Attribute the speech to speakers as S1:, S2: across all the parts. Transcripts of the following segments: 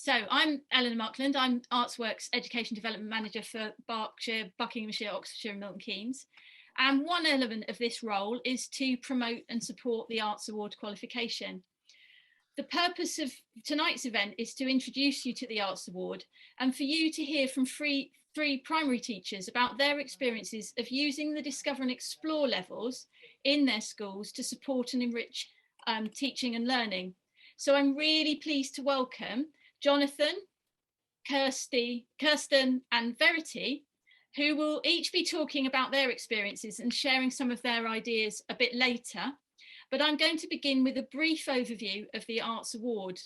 S1: So I'm Eleanor Markland. I'm Artsworks Education Development Manager for Berkshire, Buckinghamshire, Oxfordshire and Milton Keynes. And one element of this role is to promote and support the Arts Award qualification. The purpose of tonight's event is to introduce you to the Arts Award and for you to hear from three primary teachers about their experiences of using the Discover and Explore levels in their schools to support and enrich teaching and learning. So I'm really pleased to welcome Jonathan, Kirsten and Verity, who will each be talking about their experiences and sharing some of their ideas a bit later. But I'm going to begin with a brief overview of the Arts Award.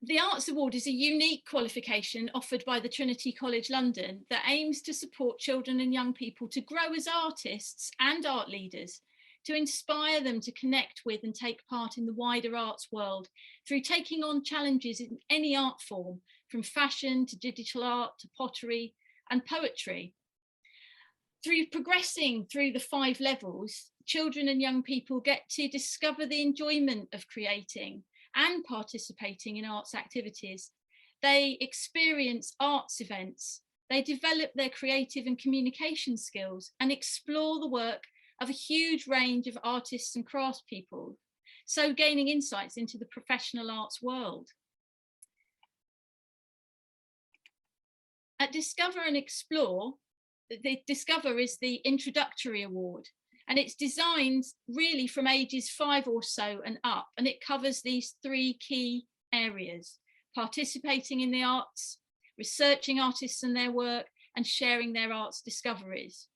S1: The Arts Award is a unique qualification offered by the Trinity College London that aims to support children and young people to grow as artists and art leaders, to inspire them to connect with and take part in the wider arts world through taking on challenges in any art form, from fashion to digital art to pottery and poetry. Through progressing through the 5 levels, children and young people get to discover the enjoyment of creating and participating in arts activities. They experience arts events, they develop their creative and communication skills and explore the work of a huge range of artists and craftspeople, so gaining insights into the professional arts world. At Discover and Explore, the Discover is the introductory award, and it's designed really from ages 5 or so and up, and it covers these 3 key areas: participating in the arts, researching artists and their work, and sharing their arts discoveries.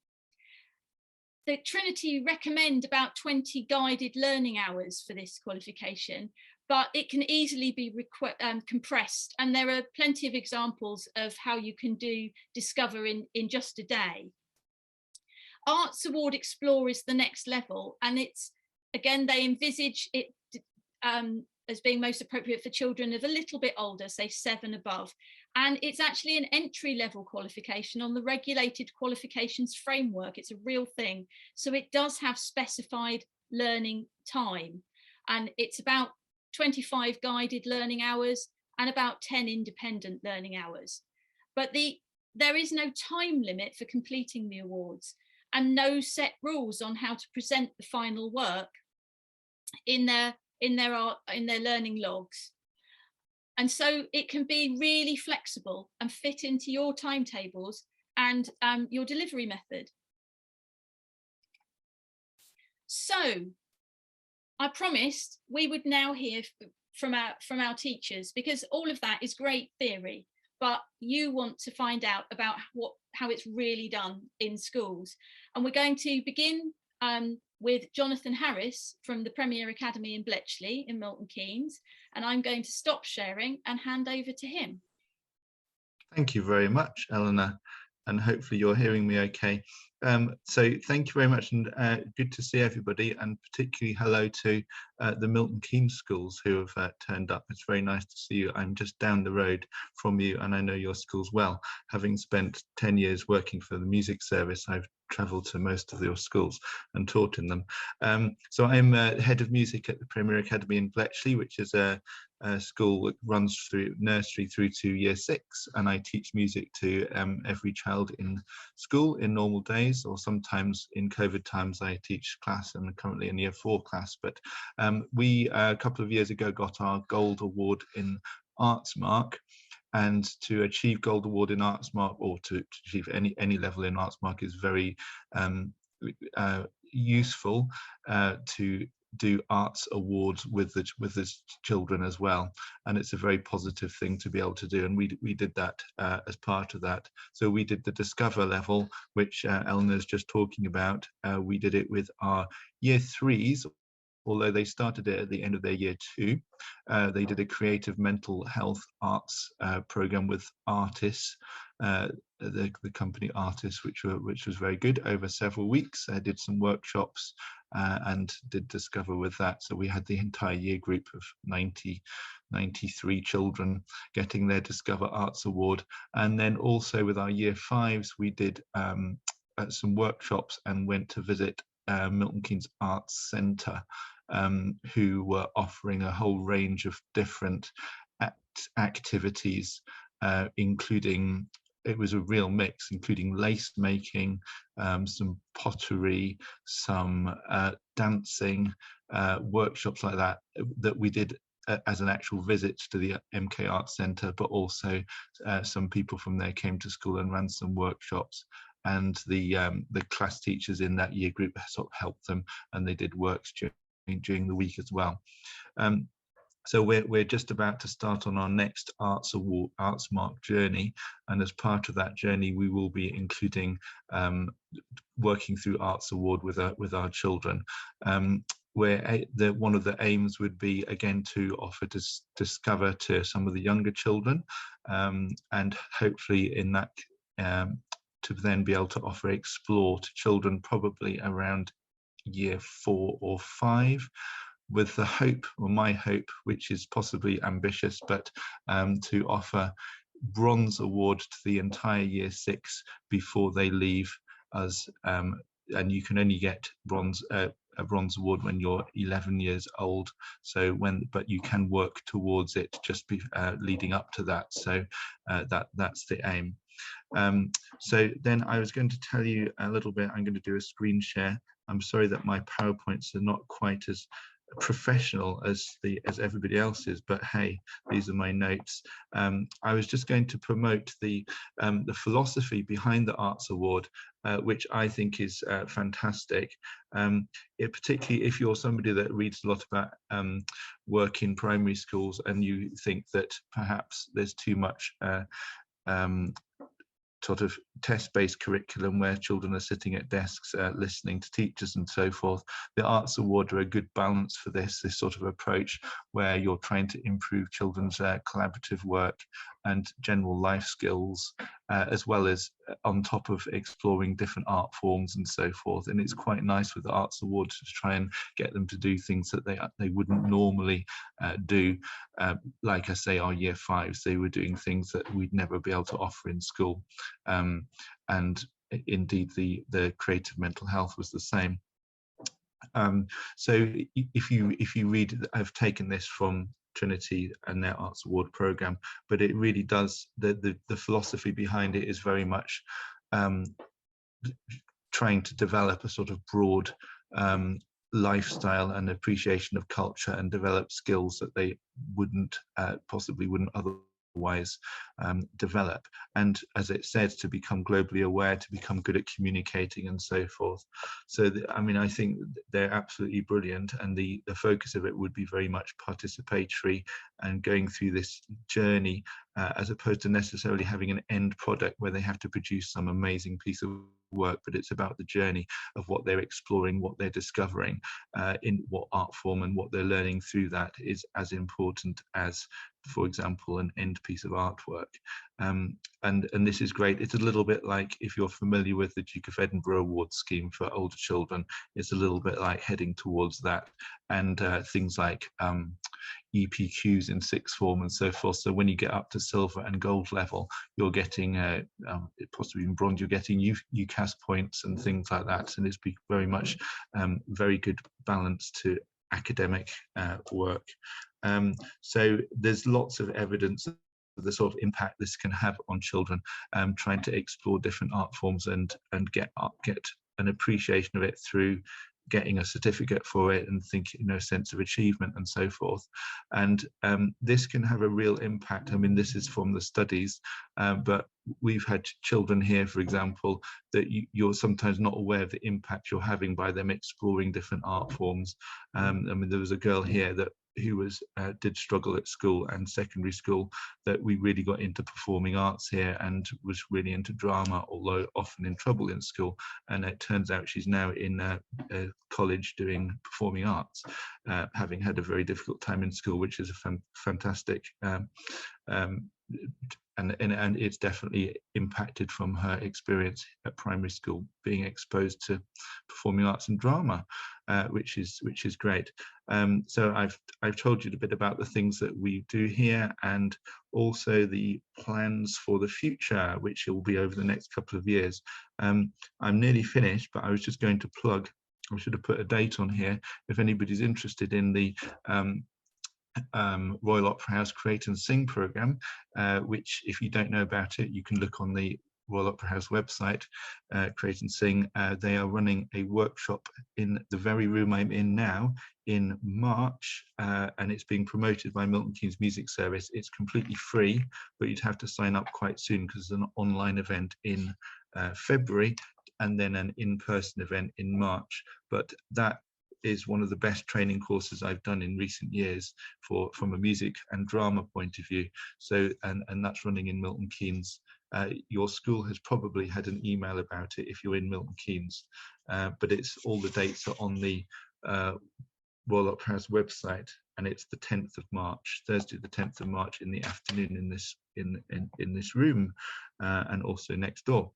S1: The Trinity recommend about 20 guided learning hours for this qualification, but it can easily be compressed, and there are plenty of examples of how you can do Discover in just a day. Arts Award Explore is the next level, and it's, again, they envisage it as being most appropriate for children of a little bit older, say 7 above. And it's actually an entry-level qualification on the regulated qualifications framework. It's a real thing. So it does have specified learning time, and it's about 25 guided learning hours and about 10 independent learning hours. But there is no time limit for completing the awards, and no set rules on how to present the final work in their learning logs. And so it can be really flexible and fit into your timetables and your delivery method. So I promised we would now hear from our teachers, because all of that is great theory, but you want to find out about how it's really done in schools. And we're going to begin with Jonathan Harris from the Premier Academy in Bletchley in Milton Keynes, and I'm going to stop sharing and hand over to him.
S2: Thank you very much, Eleanor, and hopefully you're hearing me okay. So thank you very much, and good to see everybody, and particularly hello to the Milton Keynes schools who have turned up. It's very nice to see you. I'm just down the road from you, and I know your schools well. Having spent 10 years working for the music service, I've travelled to most of your schools and taught in them. So I'm head of music at the Premier Academy in Bletchley, which is a school that runs through nursery through to year 6, and I teach music to every child in school in normal days, or sometimes in COVID times I teach class, and currently in year 4 class. But we a couple of years ago got our gold award in Artsmark, and to achieve gold award in Artsmark, or to achieve any level in Artsmark, is very useful to do arts awards with the children as well, and it's a very positive thing to be able to do, and we did that as part of that. So we did the Discover level, which Eleanor's just talking about. We did it with our year 3s, although they started it at the end of their year 2. They did a creative mental health arts program with Artis, the company Artis, which was very good, over several weeks. I did some workshops and did Discover with that. So we had the entire year group of 93 children getting their Discover Arts Award. And then also with our year 5s, we did some workshops and went to visit Milton Keynes Arts Centre, who were offering a whole range of different activities, including, it was a real mix, including lace making, some pottery, some dancing, workshops like that, that we did as an actual visit to the MK Arts Centre, but also some people from there came to school and ran some workshops, and the class teachers in that year group sort of helped them, and they did works during the week as well. So we're just about to start on our next Arts Mark journey, and as part of that journey, we will be including working through Arts Award with our children. Where one of the aims would be, again, to offer Discover to some of the younger children, and hopefully in that to then be able to offer Explore to children probably around year 4 or 5, with the hope, or my hope, which is possibly ambitious, but to offer Bronze Award to the entire year 6 before they leave us. And you can only get a Bronze Award when you're 11 years old. So but you can work towards it just leading up to that. So that's the aim. So then I was going to tell you a little bit. I'm going to do a screen share. I'm sorry that my PowerPoints are not quite as professional as everybody else is, but hey, these are my notes. I was just going to promote the philosophy behind the Arts Award, which I think is fantastic. Particularly if you're somebody that reads a lot about work in primary schools, and you think that perhaps there's too much sort of test-based curriculum where children are sitting at desks listening to teachers and so forth. The Arts Award are a good balance for this sort of approach, where you're trying to improve children's collaborative work and general life skills, as well as on top of exploring different art forms and so forth. And it's quite nice with the Arts Award to try and get them to do things that they wouldn't normally do. Like I say, our year 5s, they were doing things that we'd never be able to offer in school. And indeed the creative mental health was the same. So if you read, I've taken this from Trinity and their Arts Award program, but it really does, the philosophy behind it is very much trying to develop a sort of broad lifestyle and appreciation of culture, and develop skills that they possibly wouldn't otherwise develop. And as it says, to become globally aware, to become good at communicating and so forth. So I mean, I think they're absolutely brilliant, and the focus of it would be very much participatory and going through this journey, as opposed to necessarily having an end product where they have to produce some amazing piece of work, but it's about the journey of what they're exploring, what they're discovering, in what art form, and what they're learning through that is as important as, for example, an end piece of artwork. And this is great. It's a little bit like, if you're familiar with the Duke of Edinburgh Award scheme for older children, it's a little bit like heading towards that, and things like EPQs in sixth form and so forth. So when you get up to silver and gold level, you're getting possibly even bronze, you're getting UCAS points and things like that. And it's very much very good balance to academic work. So there's lots of evidence of the sort of impact this can have on children, trying to explore different art forms and get an appreciation of it through getting a certificate for it, and thinking, sense of achievement and so forth. And this can have a real impact. I mean, this is from the studies, but we've had children here, for example, that you're sometimes not aware of the impact you're having by them exploring different art forms. I mean, there was a girl here who did struggle at school and secondary school, that we really got into performing arts here, and was really into drama, although often in trouble in school. And it turns out she's now in college doing performing arts, having had a very difficult time in school, which is a fantastic, and it's definitely impacted from her experience at primary school, being exposed to performing arts and drama, which is great. So I've told you a bit about the things that we do here, and also the plans for the future, which will be over the next couple of years. I'm nearly finished, but I was just going to plug, I should have put a date on here, if anybody's interested in the Royal Opera House Create and Sing programme, which, if you don't know about it, you can look on the Royal Opera House website, Create and Sing. They are running a workshop in the very room I'm in now in March, and it's being promoted by Milton Keynes Music Service. It's completely free, but you'd have to sign up quite soon because it's an online event in February, and then an in-person event in March. But that is one of the best training courses I've done in recent years from a music and drama point of view. So, and that's running in Milton Keynes. Your school has probably had an email about it if you're in Milton Keynes, but it's all the dates are on the Royal Opera House website, and it's the 10th of March, Thursday the 10th of March in the afternoon in this room, and also next door.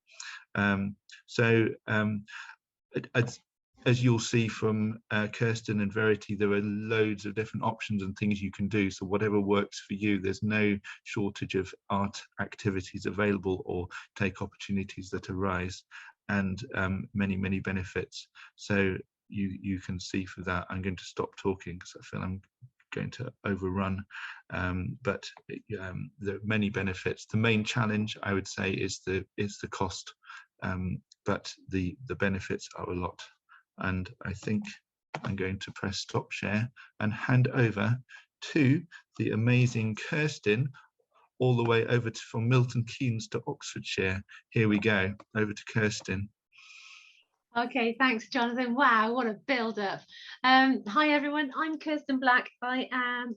S2: As you'll see from Kirsten and Verity, there are loads of different options and things you can do. So whatever works for you, there's no shortage of art activities available or take opportunities that arise, and many, many benefits. So you can see for that. I'm going to stop talking because I feel I'm going to overrun, but there are many benefits. The main challenge, I would say, is the cost, but the benefits are a lot. And I think I'm going to press stop share and hand over to the amazing Kirsten, all the way over from Milton Keynes to Oxfordshire. Here we go, over to Kirsten.
S3: Okay, thanks, Jonathan. Wow, what a build-up. Hi, everyone. I'm Kirsten Black. I am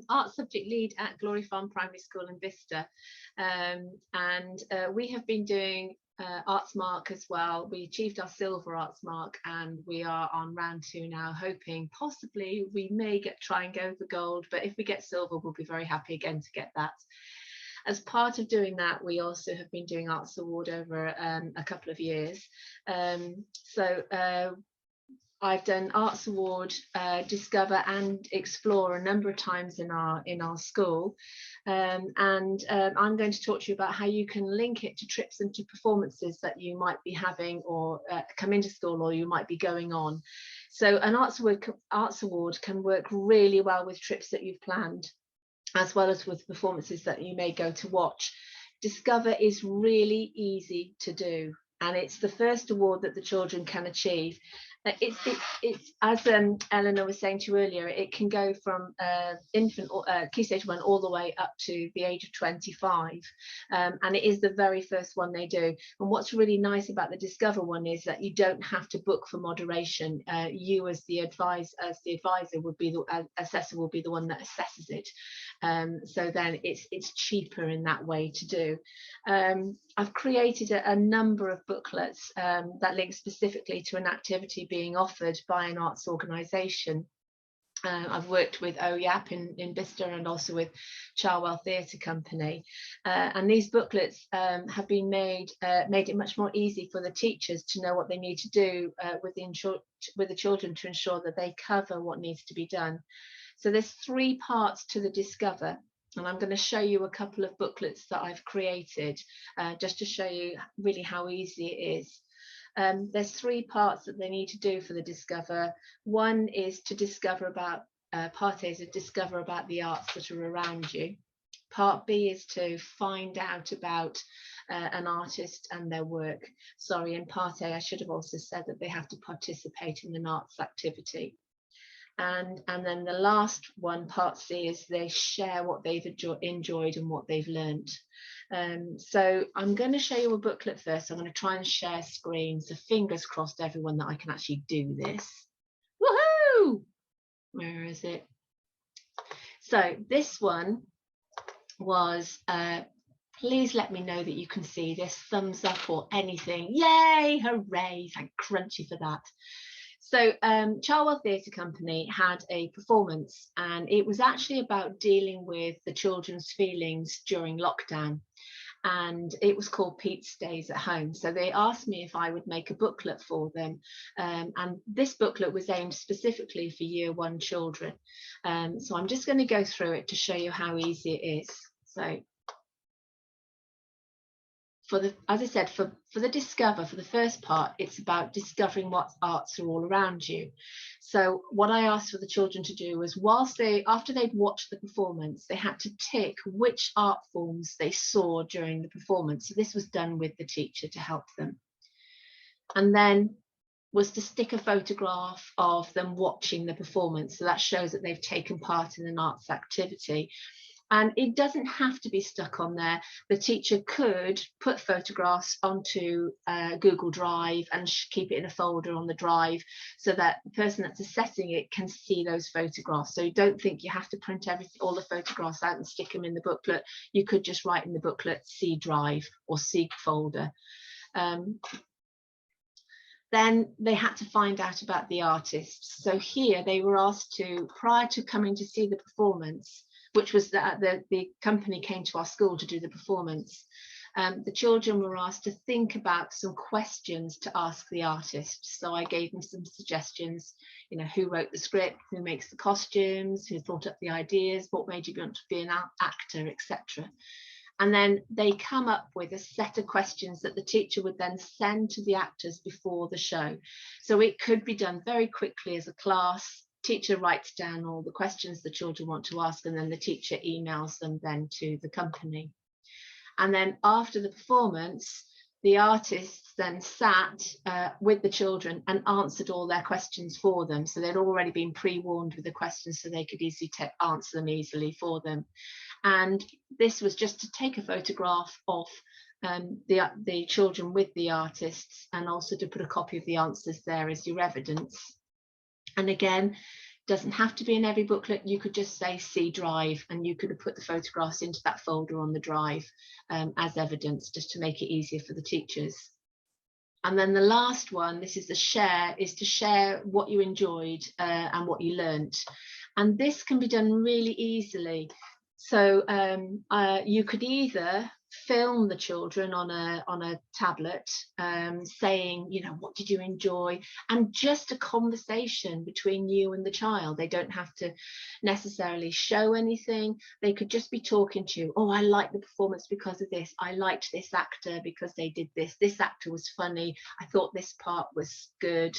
S3: art subject lead at Glory Farm Primary School in Bicester. And we have been doing Arts Mark as well. We achieved our silver Arts Mark, and we are on round 2 now, hoping possibly we may try and go for gold, but if we get silver, we'll be very happy again to get that. As part of doing that, we also have been doing Arts Award over a couple of years. I've done Arts Award, Discover and Explore a number of times in our school, and I'm going to talk to you about how you can link it to trips and to performances that you might be having or come into school or you might be going on. So an Arts Award can work really well with trips that you've planned, as well as with performances that you may go to watch. Discover is really easy to do, and it's the first award that the children can achieve. It's as Eleanor was saying to you earlier, it can go from infant or Key Stage 1 all the way up to the age of 25, and it is the very first one they do. And what's really nice about the Discover one is that you don't have to book for moderation. You as the advisor would be the assessor will be the one that assesses it. So then it's cheaper in that way to do. I've created a number of booklets that link specifically to an activity being offered by an arts organisation. I've worked with OYAP in Bicester and also with Charwell Theatre Company, and these booklets have been made it much more easy for the teachers to know what they need to do with the children to ensure that they cover what needs to be done. So there's 3 parts to the Discover, and I'm going to show you a couple of booklets that I've created just to show you really how easy it is. There's 3 parts that they need to do for the Discover. One is to discover about, part A is to discover about the arts that are around you. Part B is to find out about an artist and their work. Sorry, in part A, I should have also said that they have to participate in an arts activity. And then the last one, part C, is they share what they've enjoyed and what they've learned. So I'm going to show you a booklet first. I'm going to try and share screen. So fingers crossed, everyone, that I can actually do this. Woohoo! Where is it? So this one was, please let me know that you can see this, thumbs up or anything. Yay, hooray, thank Crunchy for that. So Charwell Theatre Company had a performance, and it was actually about dealing with the children's feelings during lockdown, and it was called Pete Stays at Home. So they asked me if I would make a booklet for them, and this booklet was aimed specifically for Year 1 children. So I'm just going to go through it to show you how easy it is. So as I said, for the Discover, for the first part, it's about discovering what arts are all around you. So what I asked for the children to do was, after they'd watched the performance, they had to tick which art forms they saw during the performance. So this was done with the teacher to help them. And then was to stick a photograph of them watching the performance. So that shows that they've taken part in an arts activity. And it doesn't have to be stuck on there. The teacher could put photographs onto Google Drive and keep it in a folder on the drive so that the person that's assessing it can see those photographs. So you don't think you have to print all the photographs out and stick them in the booklet. You could just write in the booklet C drive or C folder. Then they had to find out about the artists. So here they were asked to, prior to coming to see the performance, which was the company came to our school to do the performance, the children were asked to think about some questions to ask the artists. So I gave them some suggestions, who wrote the script, who makes the costumes, who thought up the ideas, what made you want to be an actor, etc. And then they come up with a set of questions that the teacher would then send to the actors before the show. So it could be done very quickly as a class. Teacher writes down all the questions the children want to ask, and then the teacher emails them then to the company. And then after the performance, the artists then sat with the children and answered all their questions for them. So they'd already been pre-warned with the questions, so they could easily answer them easily for them. And this was just to take a photograph of the children with the artists, and also to put a copy of the answers there as your evidence. And again, doesn't have to be in every booklet. You could just say C drive, and you could have put the photographs into that folder on the drive as evidence, just to make it easier for the teachers. And then the last one, this is the share, is to share what you enjoyed and what you learnt. And this can be done really easily. So you could either film the children on a tablet, saying, what did you enjoy, and just a conversation between you and the child. They don't have to necessarily show anything. They could just be talking to you. Oh, I liked the performance because of this. I liked this actor because they did this. This actor was funny. I thought this part was good.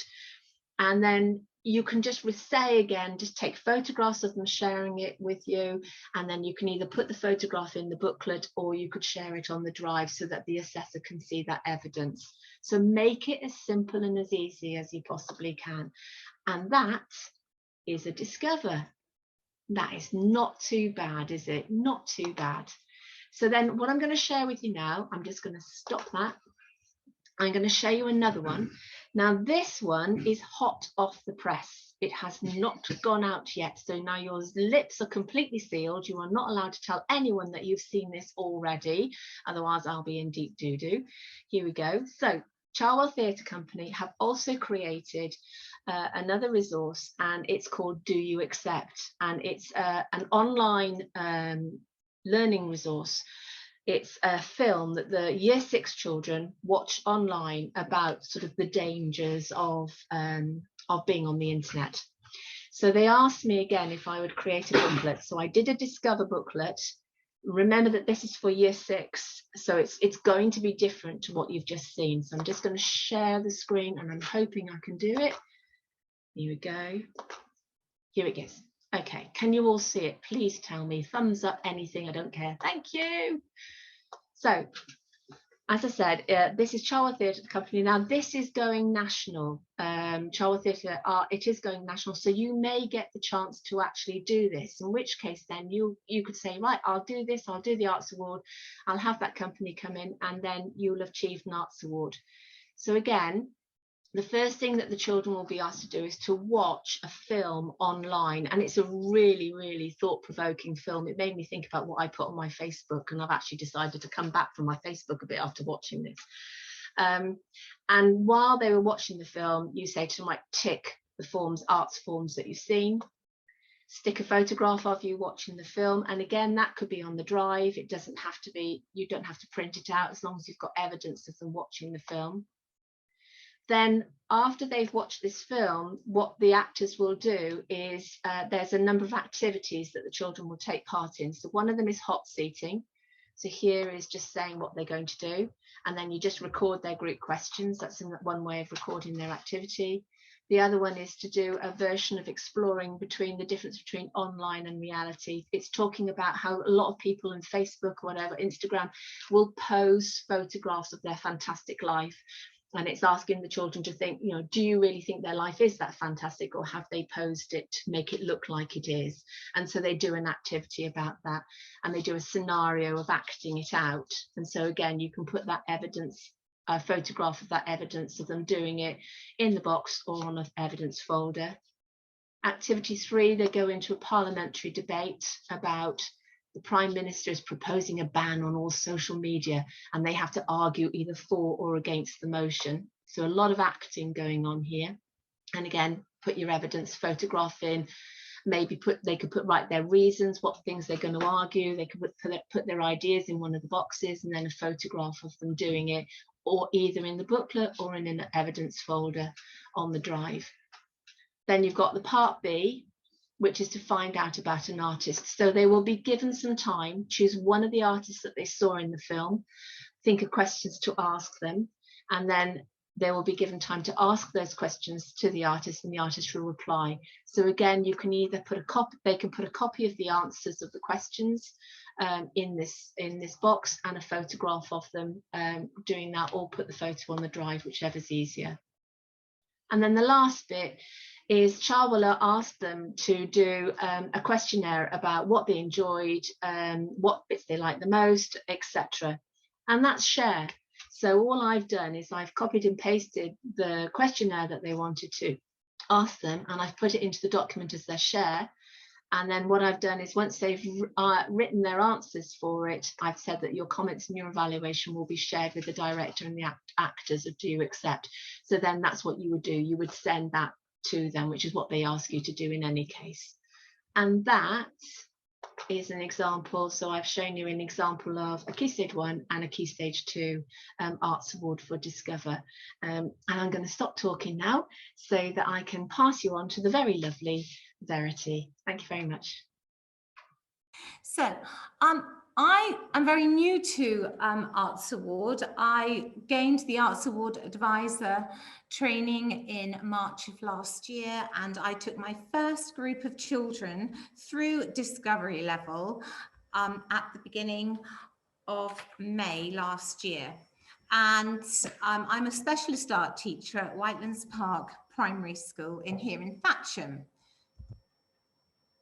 S3: And then you can just say again, just take photographs of them sharing it with you, and then you can either put the photograph in the booklet, or you could share it on the drive so that the assessor can see that evidence. So make it as simple and as easy as you possibly can. And that is a Discover. That is not too bad, is it? Not too bad. So then what I'm going to share with you now, I'm just going to stop that. I'm going to show you another one. Now this one is hot off the press. It has not gone out yet. So now your lips are completely sealed. You are not allowed to tell anyone that you've seen this already. Otherwise I'll be in deep doo-doo. Here we go. So Charwell Theatre Company have also created another resource, and it's called Do You Accept? And it's an online learning resource. It's a film that the Year 6 children watch online about sort of the dangers of being on the internet. So they asked me again if I would create a booklet. So I did a Discover booklet. Remember that this is for Year 6, so it's going to be different to what you've just seen. So I'm just going to share the screen, and I'm hoping I can do it. Here we go. Here it goes. Okay, can you all see it? Please tell me, thumbs up, anything, I don't care. Thank you. So, as I said, this is Charwell Theatre Company. Now, this is going national. Charwell Theatre, it is going national, so you may get the chance to actually do this, in which case then you could say, right, I'll do this, I'll do the Arts Award, I'll have that company come in, and then you'll have achieved an Arts Award. So again, the first thing that the children will be asked to do is to watch a film online, and it's a really, really thought-provoking film. It made me think about what I put on my Facebook, and I've actually decided to come back from my Facebook a bit after watching this. And while they were watching the film, you say to them, like, tick the forms, arts forms that you've seen, stick a photograph of you watching the film, and again, that could be on the drive. It doesn't have to be, you don't have to print it out, as long as you've got evidence of them watching the film. Then after they've watched this film, what the actors will do is there's a number of activities that the children will take part in. So one of them is hot seating. So here is just saying what they're going to do, and then you just record their group questions. That's one way of recording their activity. The other one is to do a version of exploring between the difference between online and reality. It's talking about how a lot of people on Facebook or whatever, Instagram, will post photographs of their fantastic life. And it's asking the children to think, you know, do you really think their life is that fantastic, or have they posed it to make it look like it is? And so they do an activity about that, and they do a scenario of acting it out. And so again, you can put that evidence, a photograph of that evidence of them doing it in the box or on an evidence folder. Activity 3, they go into a parliamentary debate about the Prime Minister is proposing a ban on all social media, and they have to argue either for or against the motion. So a lot of acting going on here. And again, put your evidence photograph in, maybe they could write their reasons, what things they're going to argue. They could put their ideas in one of the boxes, and then a photograph of them doing it, or either in the booklet or in an evidence folder on the drive. Then you've got the part B, which is to find out about an artist. So they will be given some time, choose one of the artists that they saw in the film, think of questions to ask them, and then they will be given time to ask those questions to the artist, and the artist will reply. So again, you can either put a copy, they can put a copy of the answers of the questions in this box, and a photograph of them doing that, or put the photo on the drive, whichever's easier. And then the last bit is child will ask them to do a questionnaire about what they enjoyed, what bits they liked the most, etc. And that's share. So all I've done is I've copied and pasted the questionnaire that they wanted to ask them, and I've put it into the document as their share. And then what I've done is, once they've written their answers for it, I've said that your comments and your evaluation will be shared with the director and the actors of Do You Accept? So then that's what you would do. You would send that to them, which is what they ask you to do in any case. And that is an example. So I've shown you an example of a Key Stage 1 and a Key Stage 2 Arts Award for Discover. And I'm going to stop talking now so that I can pass you on to the very lovely Verity. Thank you very much.
S4: So I am very new to Arts Award. I gained the Arts Award Advisor training in March of last year, and I took my first group of children through Discovery Level at the beginning of May last year. And I'm a specialist art teacher at Whitelands Park Primary School here in Thatcham.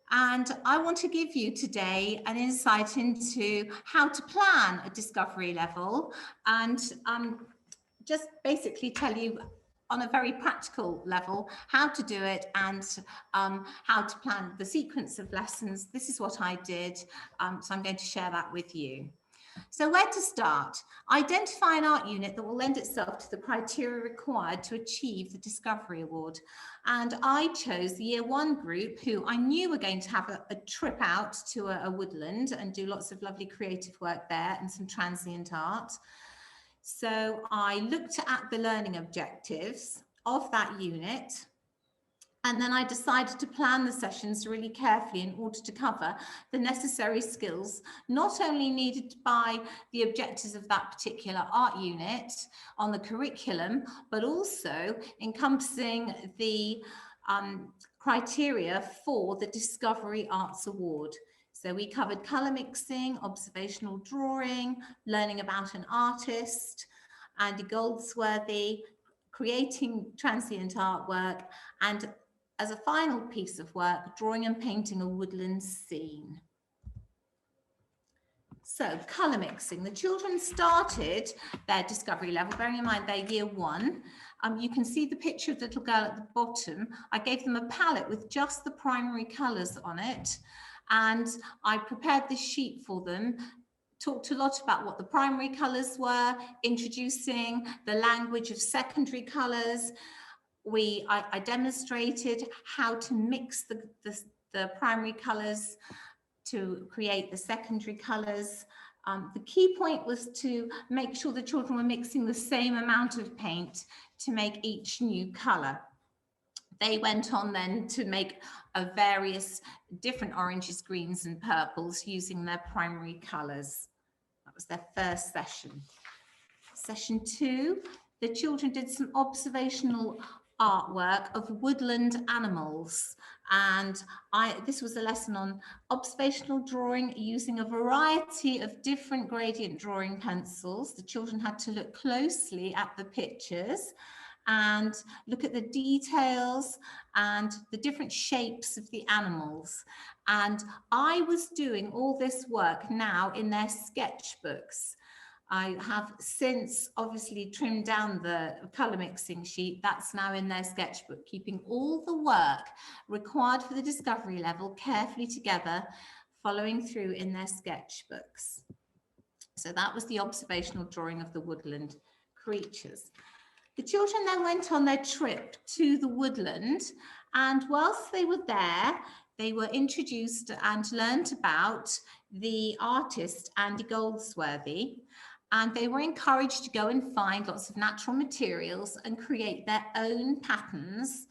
S4: And I want to give you today an insight into how to plan a Discovery Level, and just basically tell you on a very practical level how to do it, and how to plan the sequence of lessons. This is what I did, so I'm going to share that with you. So where to start? Identify an art unit that will lend itself to the criteria required to achieve the Discovery Award. And I chose the Year 1 group, who I knew were going to have a trip out to a woodland and do lots of lovely creative work there and some transient art. So I looked at the learning objectives of that unit, and then I decided to plan the sessions really carefully in order to cover the necessary skills, not only needed by the objectives of that particular art unit on the curriculum, but also encompassing the criteria for the Discovery Arts Award. So we covered colour mixing, observational drawing, learning about an artist, Andy Goldsworthy, creating transient artwork, and as a final piece of work, drawing and painting a woodland scene. So colour mixing, the children started their Discovery Level, bearing in mind they're Year 1. You can see the picture of the little girl at the bottom. I gave them a palette with just the primary colours on it, and I prepared this sheet for them, talked a lot about what the primary colours were, introducing the language of secondary colours. I demonstrated how to mix the primary colours to create the secondary colours. The key point was to make sure the children were mixing the same amount of paint to make each new colour. They went on then to make various different oranges, greens and purples using their primary colours. That was their first session. Session 2, the children did some observational artwork of woodland animals, and this was a lesson on observational drawing using a variety of different gradient drawing pencils. The children had to look closely at the pictures and look at the details and the different shapes of the animals. And I was doing all this work now in their sketchbooks. I have since obviously trimmed down the colour mixing sheet. That's now in their sketchbook, keeping all the work required for the discovery level carefully together, following through in their sketchbooks. So that was the observational drawing of the woodland creatures. The children then went on their trip to the woodland, and whilst they were there, they were introduced and learnt about the artist Andy Goldsworthy, and they were encouraged to go and find lots of natural materials and create their own patterns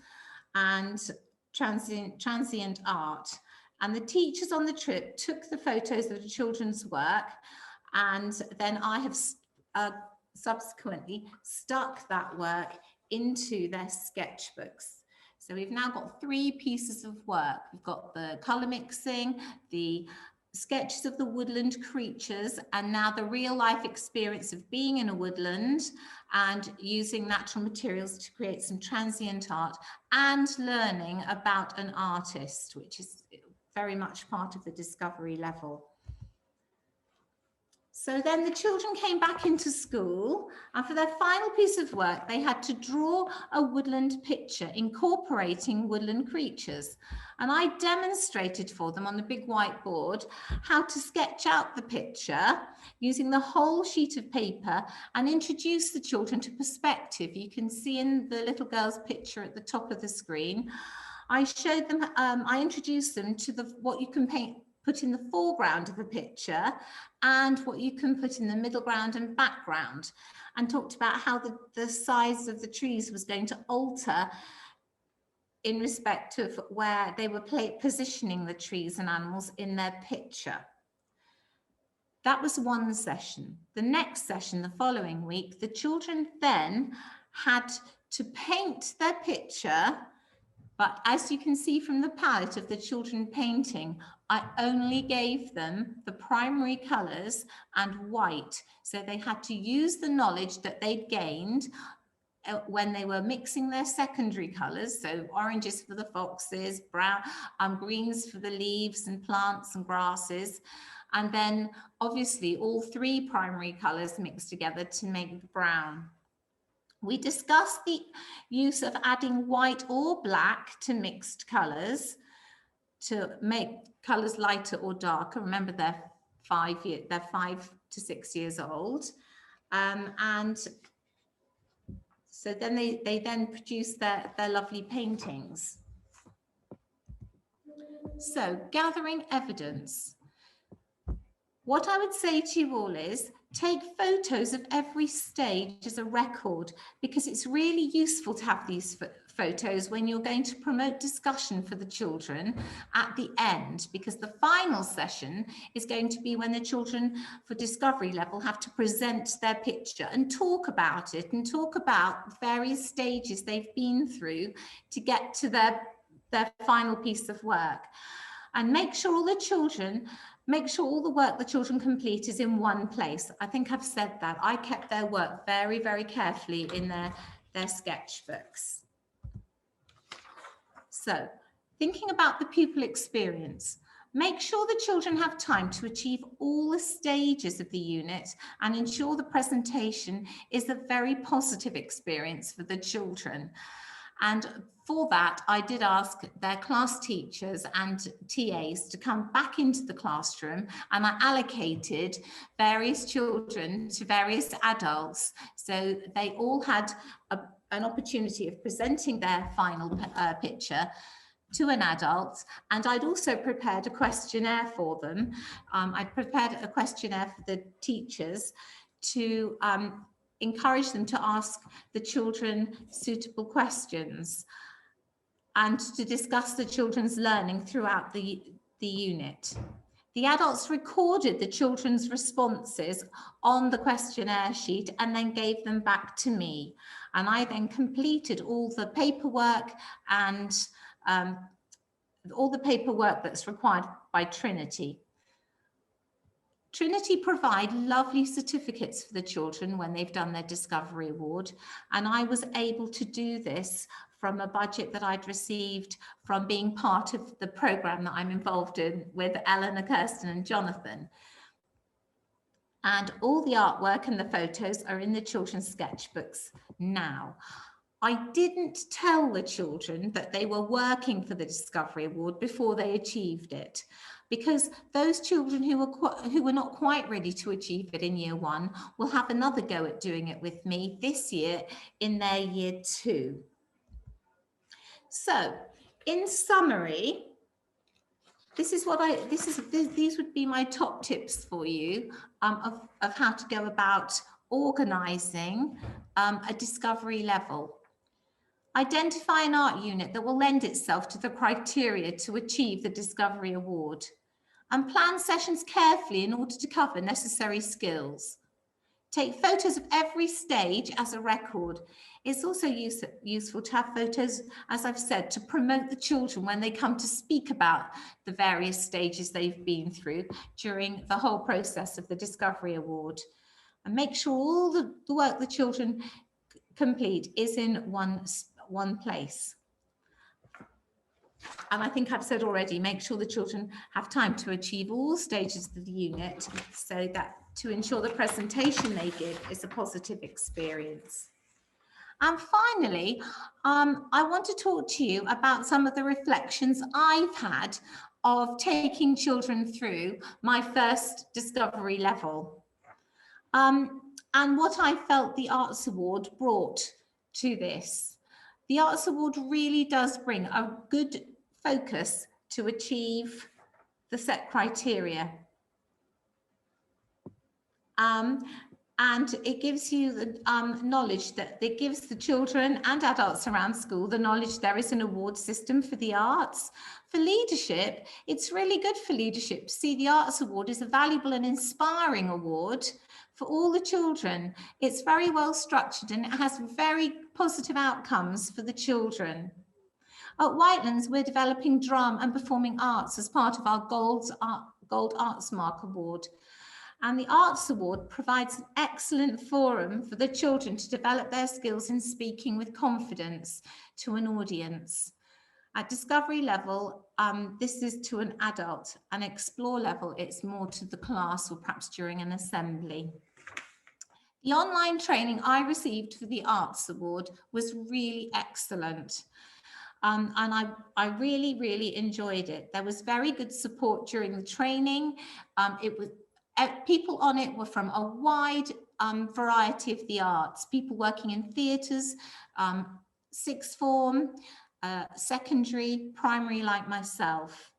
S4: and transient art. And the teachers on the trip took the photos of the children's work, and then I have subsequently stuck that work into their sketchbooks. So we've now got 3 pieces of work. We've got the colour mixing, the sketches of the woodland creatures, and now the real life experience of being in a woodland and using natural materials to create some transient art, and learning about an artist, which is very much part of the discovery level. So then the children came back into school, and for their final piece of work, they had to draw a woodland picture incorporating woodland creatures. And I demonstrated for them on the big whiteboard how to sketch out the picture using the whole sheet of paper and introduce the children to perspective. You can see in the little girl's picture at the top of the screen. I showed them, I introduced them to what you can put in the foreground of a picture and what you can put in the middle ground and background, and talked about how the size of the trees was going to alter in respect of where they were positioning the trees and animals in their picture. That was one session. The next session, the following week, the children then had to paint their picture. But as you can see from the palette of the children painting, I only gave them the primary colours and white. So they had to use the knowledge that they'd gained when they were mixing their secondary colours. So oranges for the foxes, brown, greens for the leaves and plants and grasses. And then obviously all 3 primary colours mixed together to make the brown. We discussed the use of adding white or black to mixed colours to make colours lighter or darker. Remember, they're 5 to 6 years old. And so then they then produce their lovely paintings. So gathering evidence. What I would say to you all is, take photos of every stage as a record, because it's really useful to have these photos when you're going to promote discussion for the children at the end, because the final session is going to be when the children for discovery level have to present their picture and talk about it and talk about various stages they've been through to get to their final piece of work. And make sure all the work the children complete is in one place. I think I've said that. I kept their work very, very carefully in their sketchbooks. So, thinking about the pupil experience, make sure the children have time to achieve all the stages of the unit and ensure the presentation is a very positive experience for the children. And for that, I did ask their class teachers and TAs to come back into the classroom, and I allocated various children to various adults. So they all had an opportunity of presenting their final picture to an adult, and I'd also prepared a questionnaire for them. I'd prepared a questionnaire for the teachers to encourage them to ask the children suitable questions and to discuss the children's learning throughout the unit. The adults recorded the children's responses on the questionnaire sheet and then gave them back to me. And I then completed all the paperwork and all the paperwork that's required by Trinity. Trinity provide lovely certificates for the children when they've done their Discovery Award, and I was able to do this from a budget that I'd received from being part of the programme that I'm involved in with Eleanor, Kirsten and Jonathan. And all the artwork and the photos are in the children's sketchbooks now. I didn't tell the children that they were working for the Discovery Award before they achieved it, because those children who were not quite ready to achieve it in year 1 will have another go at doing it with me this year in their year 2. So, in summary, these would be my top tips for you of how to go about organising a discovery level. Identify an art unit that will lend itself to the criteria to achieve the Discovery Award, and plan sessions carefully in order to cover necessary skills. Take photos of every stage as a record. It's also useful to have photos, as I've said, to promote the children when they come to speak about the various stages they've been through during the whole process of the Discovery Award. And make sure all the work the children complete is in one place. And I think I've said already, make sure the children have time to achieve all stages of the unit, so that to ensure the presentation they give is a positive experience. And finally, I want to talk to you about some of the reflections I've had of taking children through my first Discovery level, and what I felt the Arts Award brought to this. The Arts Award really does bring a good focus to achieve the set criteria. And it gives you the knowledge that it gives the children and adults around school the knowledge there is an award system for the arts. For leadership, it's really good for leadership to see the Arts Award is a valuable and inspiring award for all the children. It's very well structured and it has very positive outcomes for the children. At Whitelands, we're developing drama and performing arts as part of our Gold Arts Mark Award. And the Arts Award provides an excellent forum for the children to develop their skills in speaking with confidence to an audience. At Discovery level, this is to an adult, and Explore level, it's more to the class or perhaps during an assembly. The online training I received for the Arts Award was really excellent. And I really, really enjoyed it. There was very good support during the training. People on it were from a wide variety of the arts, people working in theatres, sixth form, secondary, primary like myself.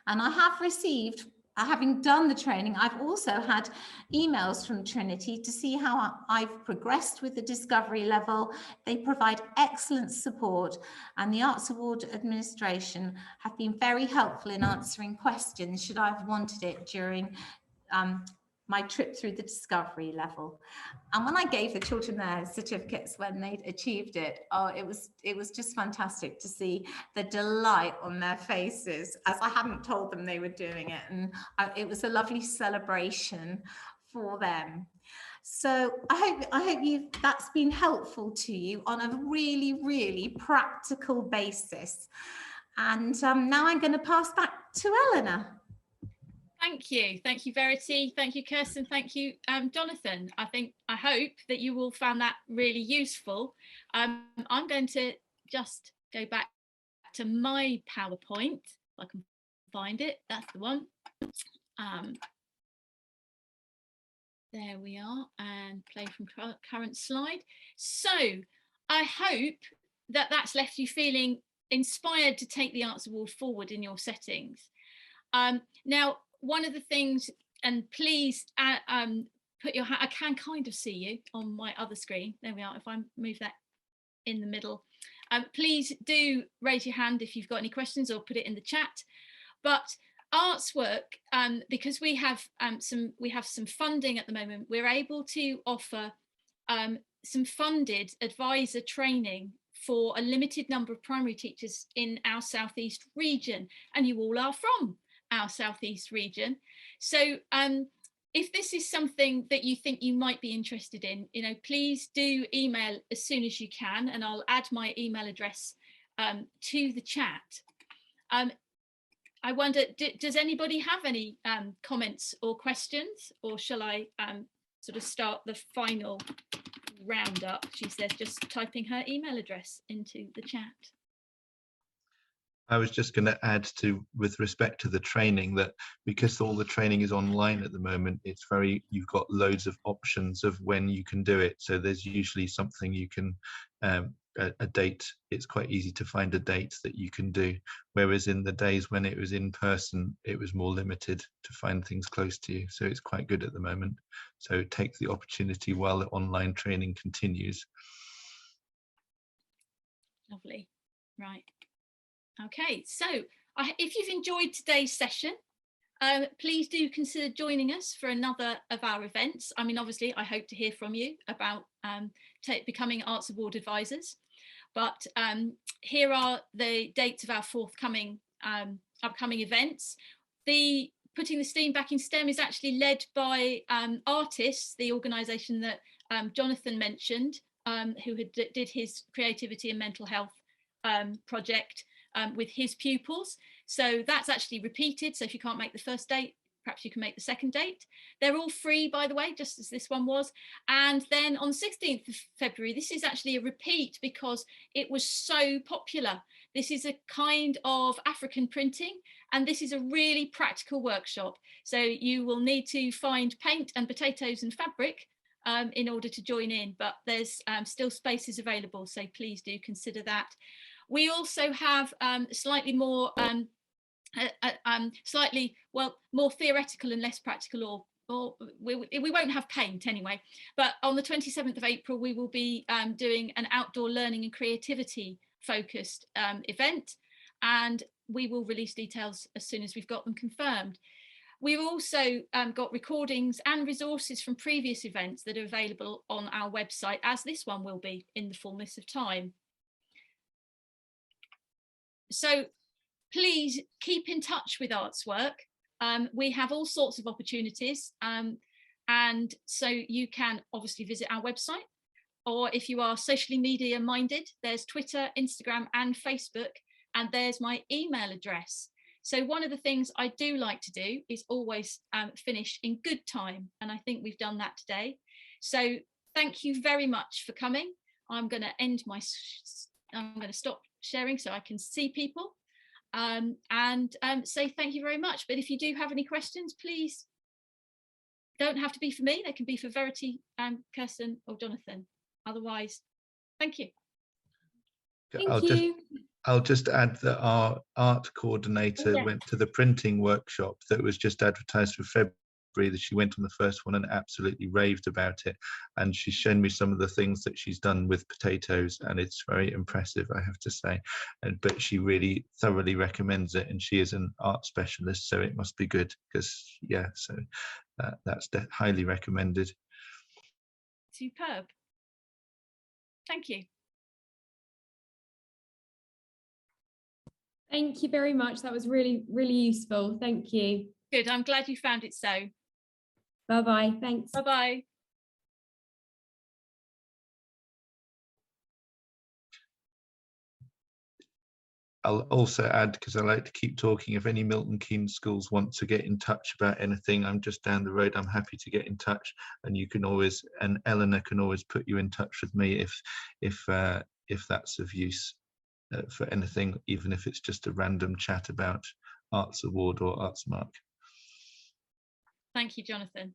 S4: And I have received, having done the training, I've also had emails from Trinity to see how I've progressed with the Discovery level. They provide excellent support, and the Arts Award administration have been very helpful in answering questions should I have wanted it during my trip through the Discovery level. And when I gave the children their certificates when they'd achieved it, oh, it was just fantastic to see the delight on their faces, as I hadn't told them they were doing it. And it was a lovely celebration for them. So I hope that's been helpful to you on a really, really practical basis. And now I'm going to pass back to Eleanor.
S1: Thank you, Verity. Thank you, Kirsten. Thank you, Jonathan. I hope that you all found that really useful. I'm going to just go back to my PowerPoint, if I can find it. That's the one. There we are, and play from current slide. So I hope that that's left you feeling inspired to take the Arts Award forward in your settings. Now, one of the things, and please put your hand, I can kind of see you on my other screen. There we are. If I move that in the middle, please do raise your hand if you've got any questions or put it in the chat. But arts work, because we have some funding at the moment, we're able to offer some funded advisor training for a limited number of primary teachers in our southeast region, and you all are from our southeast region. So if this is something that you think you might be interested in, please do email as soon as you can, and I'll add my email address to the chat. I wonder, does anybody have any comments or questions, or shall I sort of start the final roundup? She says, just typing her email address into the chat.
S2: I was just going to add to, with respect to the training, that because all the training is online at the moment, you've got loads of options of when you can do it. So there's usually something you can, a date, it's quite easy to find a date that you can do. Whereas in the days when it was in person, it was more limited to find things close to you. So it's quite good at the moment. So take the opportunity while the online training continues.
S1: Lovely. Right. Okay, so if you've enjoyed today's session, please do consider joining us for another of our events. I mean, obviously, I hope to hear from you about becoming Arts Award advisors. But here are the dates of our forthcoming upcoming events. The Putting the Steam Back in STEM is actually led by Artists, the organisation that Jonathan mentioned, who did his creativity and mental health project with his pupils. So that's actually repeated. So if you can't make the first date, perhaps you can make the second date. They're all free, by the way, just as this one was. And then on 16th of February, this is actually a repeat because it was so popular. This is a kind of African printing, and this is a really practical workshop. So you will need to find paint and potatoes and fabric in order to join in, but there's still spaces available. So please do consider that. We also have slightly more more theoretical and less practical, or we won't have paint anyway, but on the 27th of April we will be doing an outdoor learning and creativity focused event, and we will release details as soon as we've got them confirmed. We've also got recordings and resources from previous events that are available on our website, as this one will be in the fullness of time. So please keep in touch with Artswork. We have all sorts of opportunities, and so you can obviously visit our website, or if you are socially media minded, there's Twitter, Instagram and Facebook, and there's my email address. So one of the things I do like to do is always finish in good time, and I think we've done that today. So thank you very much for coming. I'm going to stop sharing so I can see people, and say thank you very much. But if you do have any questions, please don't have to be for me. They can be for Verity, Kirsten or Jonathan. Otherwise, thank you.
S2: I'll just add that our art coordinator went to the printing workshop that was just advertised for February. That she went on the first one and absolutely raved about it, and she's shown me some of the things that she's done with potatoes, and it's very impressive, I have to say. But she really thoroughly recommends it, and she is an art specialist, so it must be good, because so that's highly recommended.
S1: Superb. Thank you.
S5: Thank you very much. That was really, really useful. Thank you.
S1: Good. I'm glad you found it so.
S5: Bye-bye. Thanks.
S1: Bye-bye.
S2: I'll also add, because I like to keep talking, if any Milton Keynes schools want to get in touch about anything, I'm just down the road. I'm happy to get in touch, and you can always, and Eleanor can always put you in touch with me if that's of use for anything, even if it's just a random chat about Arts Award or Artsmark.
S1: Thank you, Jonathan.